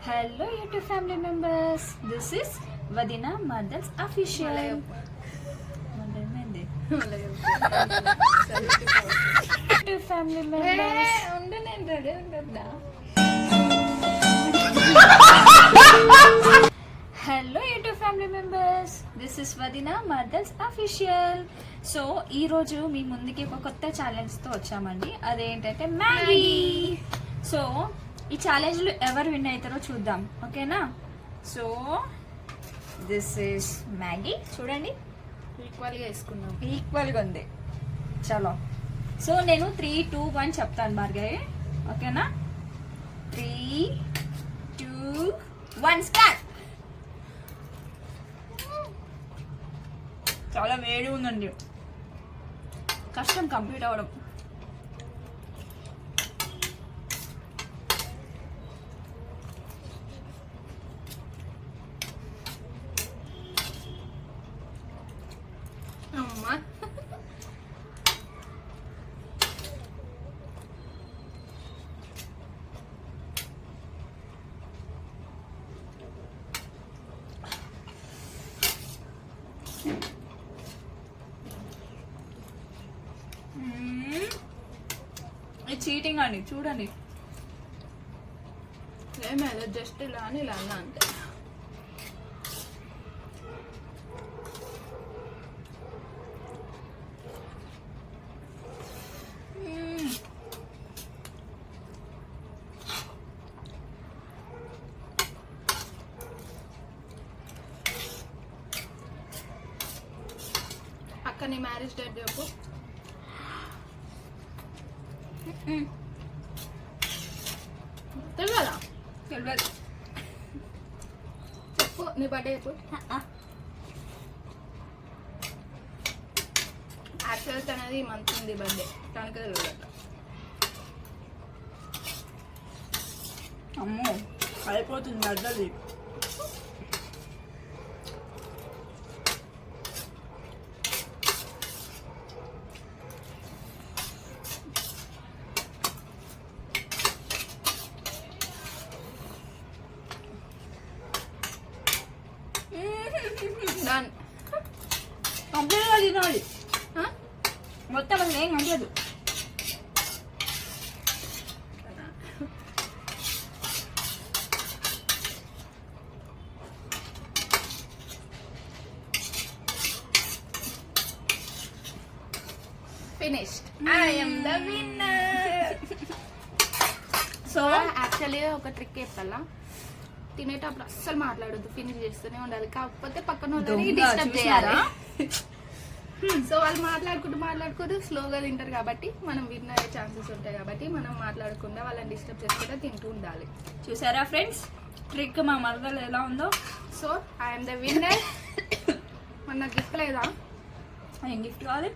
Hello YouTube family members, this is Vadina Mothers Official. YouTube family members. Hello YouTube family members, this is Vadina Mothers Official. So ఈరోజు మీ ముందుకి ఒక కొత్త ఛాలెంజ్తో వచ్చామండి. అదేంటంటే Maggi. So ఈ ఛాలెంజ్లో ఎవరు విన్ అవుతారో చూద్దాం, ఓకేనా? సో దిస్ ఈస్ మ్యాగీ, చూడండి ఈక్వల్గా వేసుకున్నాం, ఈక్వల్గా ఉంది. చలో, సో నేను 3, 2, 1 చెప్తాను భార్గవి, ఓకేనా? 3, 2, 1 స్టార్ట్. చాలా వేడి ఉందండి, కష్టం కంప్లీట్ అవ్వడం. అమ్మా ఇది చీటింగ్ అండి, చూడండి. ఏమేదో జస్ట్ ఇలా అని ఇలా అన్నా అంతే. అక్క నీ మ్యారేజ్ డేట్ చెప్పు. తెలియదా? తెలియదు. చెప్పు నీ బర్త్డే చెప్పు. యాక్చువల్ తనది మంత్ ఉంది బర్త్డే, తనకు తెలియదట. అమ్మో అయిపోతుంది అడ్డది. డన్. కంప్లీట్గా తినాలి మొత్తం, అసలు ఏం కనలేదు. Finished. I am the winner. So actually ఒక ట్రిక్ చెప్పాలా, తినేటప్పుడు అస్సలు మాట్లాడొద్దు, ఫినిష్ చేస్తూనే ఉండాలి. కాకపోతే పక్కన వాళ్ళని డిస్టర్బ్ చేయాలి. సో వాళ్ళు మాట్లాడుకుంటూ స్లోగా తింటారు కాబట్టి మనం విన్ అయ్యే ఛాన్సెస్ ఉంటాయి. కాబట్టి మనం మాట్లాడకుండా వాళ్ళని డిస్టర్బ్ చేసుకుంటే తింటూ ఉండాలి. చూసారా ఫ్రెండ్స్ ట్రిక్ మా మరదలు ఎలా ఉందో? So I'm the winner. మొన్న గిఫ్ట్ లేదా? ఏం గిఫ్ట్ కావాలి?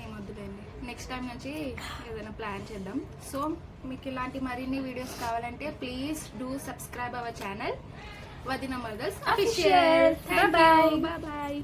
ఏమొద్దులేండి, నెక్స్ట్ టైం నుంచి ఏదైనా ప్లాన్ చేద్దాం. సో మీకు ఇలాంటి మరిన్ని వీడియోస్ కావాలంటే please do subscribe our channel Vadina Mothers Official. Bye bye. Bye bye.